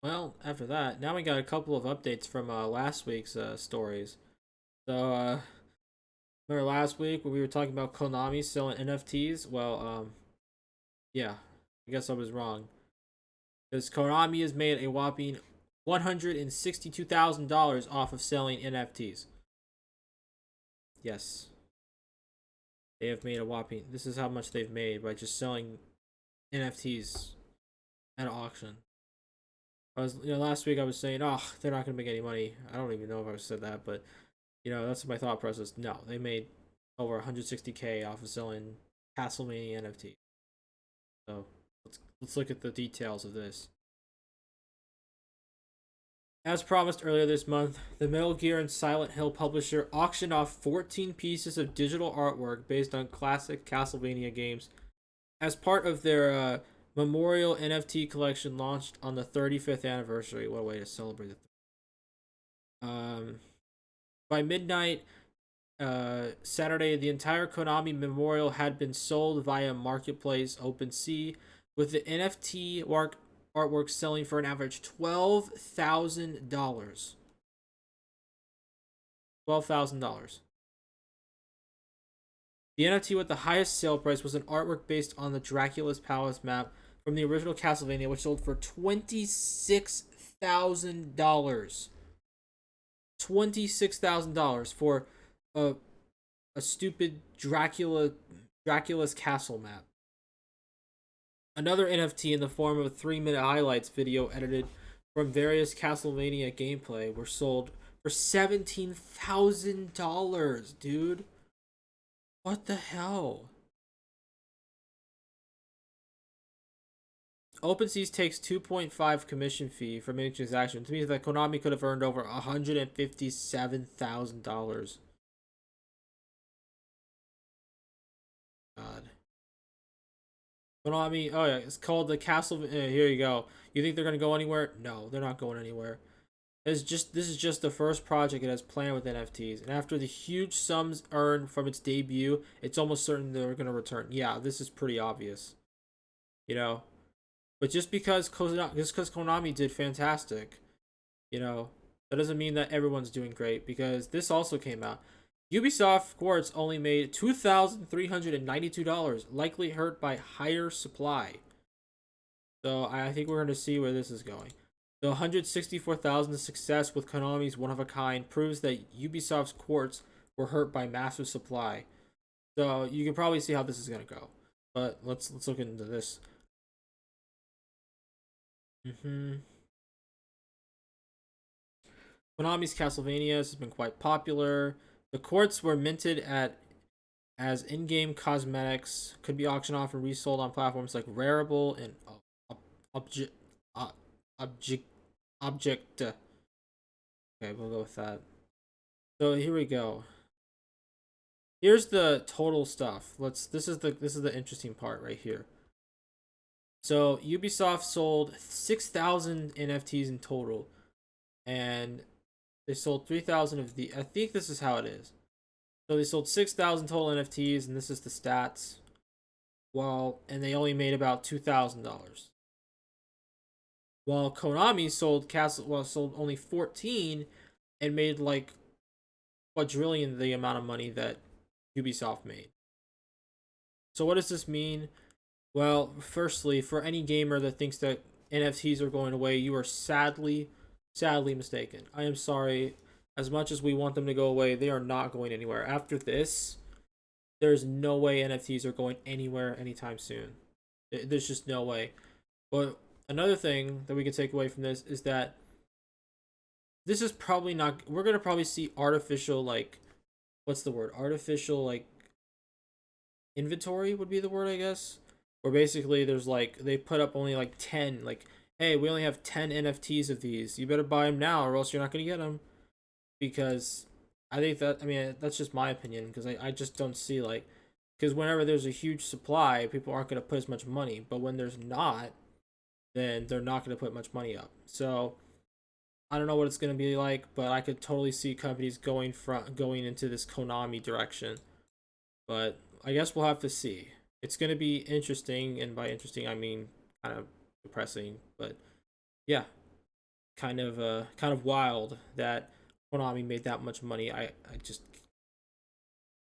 Well, after that, now we got a couple of updates from last week's stories. So, remember last week when we were talking about Konami selling NFTs? Well, yeah, I guess I was wrong. Because Konami has made a whopping $162,000 off of selling NFTs. Yes, they have made a whopping. This is how much they've made by just selling NFTs at auction. Last week I was saying, oh, they're not gonna make any money. I don't even know if I said that, but that's my thought process. No, they made over 160K off of selling Castlevania NFT. So let's look at the details of this. As promised earlier this month, the Metal Gear and Silent Hill publisher auctioned off 14 pieces of digital artwork based on classic Castlevania games as part of their Memorial NFT collection launched on the 35th anniversary. What a way to celebrate it. By midnight, Saturday, the entire Konami Memorial had been sold via Marketplace OpenSea, with the NFT artwork selling for an average $12,000. $12,000. The NFT with the highest sale price was an artwork based on the Dracula's Palace map from the original Castlevania, which sold for $26,000. $26,000 for a stupid Dracula's castle map. Another NFT in the form of a 3-minute highlights video edited from various Castlevania gameplay were sold for $17,000, dude. What the hell? OpenSea takes 2.5 commission fee for any transaction, which means that Konami could have earned over $157,000. God. Konami, oh yeah, it's called the Castle. Here you go. You think they're gonna go anywhere? No, they're not going anywhere. This is just the first project it has planned with NFTs, and after the huge sums earned from its debut, it's almost certain they're gonna return. Yeah, this is pretty obvious, you know. But just because Konami did fantastic, that doesn't mean that everyone's doing great, because this also came out. Ubisoft Quartz only made $2,392, likely hurt by higher supply. So I think we're going to see where this is going. The 164,000 success with Konami's one of a kind proves that Ubisoft's Quartz were hurt by massive supply. So you can probably see how this is going to go. But let's look into this. Konami's Castlevania has been quite popular. The quartz were minted as in-game cosmetics, could be auctioned off and resold on platforms like Rarible and Object. Object. Object. Okay, we'll go with that. So here we go. Here's the total stuff. This is the interesting part right here. So Ubisoft sold 6,000 NFTs in total, and they sold 3,000 of the. I think this is how it is. So they sold 6,000 total NFTs, and this is the stats. Well, and they only made about $2,000. While Konami sold only 14 and made like quadrillion the amount of money that Ubisoft made. So what does this mean? Well, firstly, for any gamer that thinks that NFTs are going away, you are sadly mistaken. I am sorry. As much as we want them to go away, they are not going anywhere. After this, there's no way NFTs are going anywhere anytime soon. There's just no way. But another thing that we can take away from this is that this is probably not. We're gonna probably see artificial, like, what's the word? Artificial, like, inventory would be the word, I guess. Where basically there's like they put up only like 10, like, hey, we only have 10 NFTs of these. You better buy them now, or else you're not gonna get them. Because I mean, that's just my opinion, because I just don't see, like, because whenever there's a huge supply, people aren't going to put as much money, but when there's not, then they're not going to put much money up. So I don't know what it's going to be like, but I could totally see companies going into this Konami direction. But I guess we'll have to see. It's going to be interesting, and by interesting I mean kind of depressing, but yeah. kind of wild that Konami made that much money. I just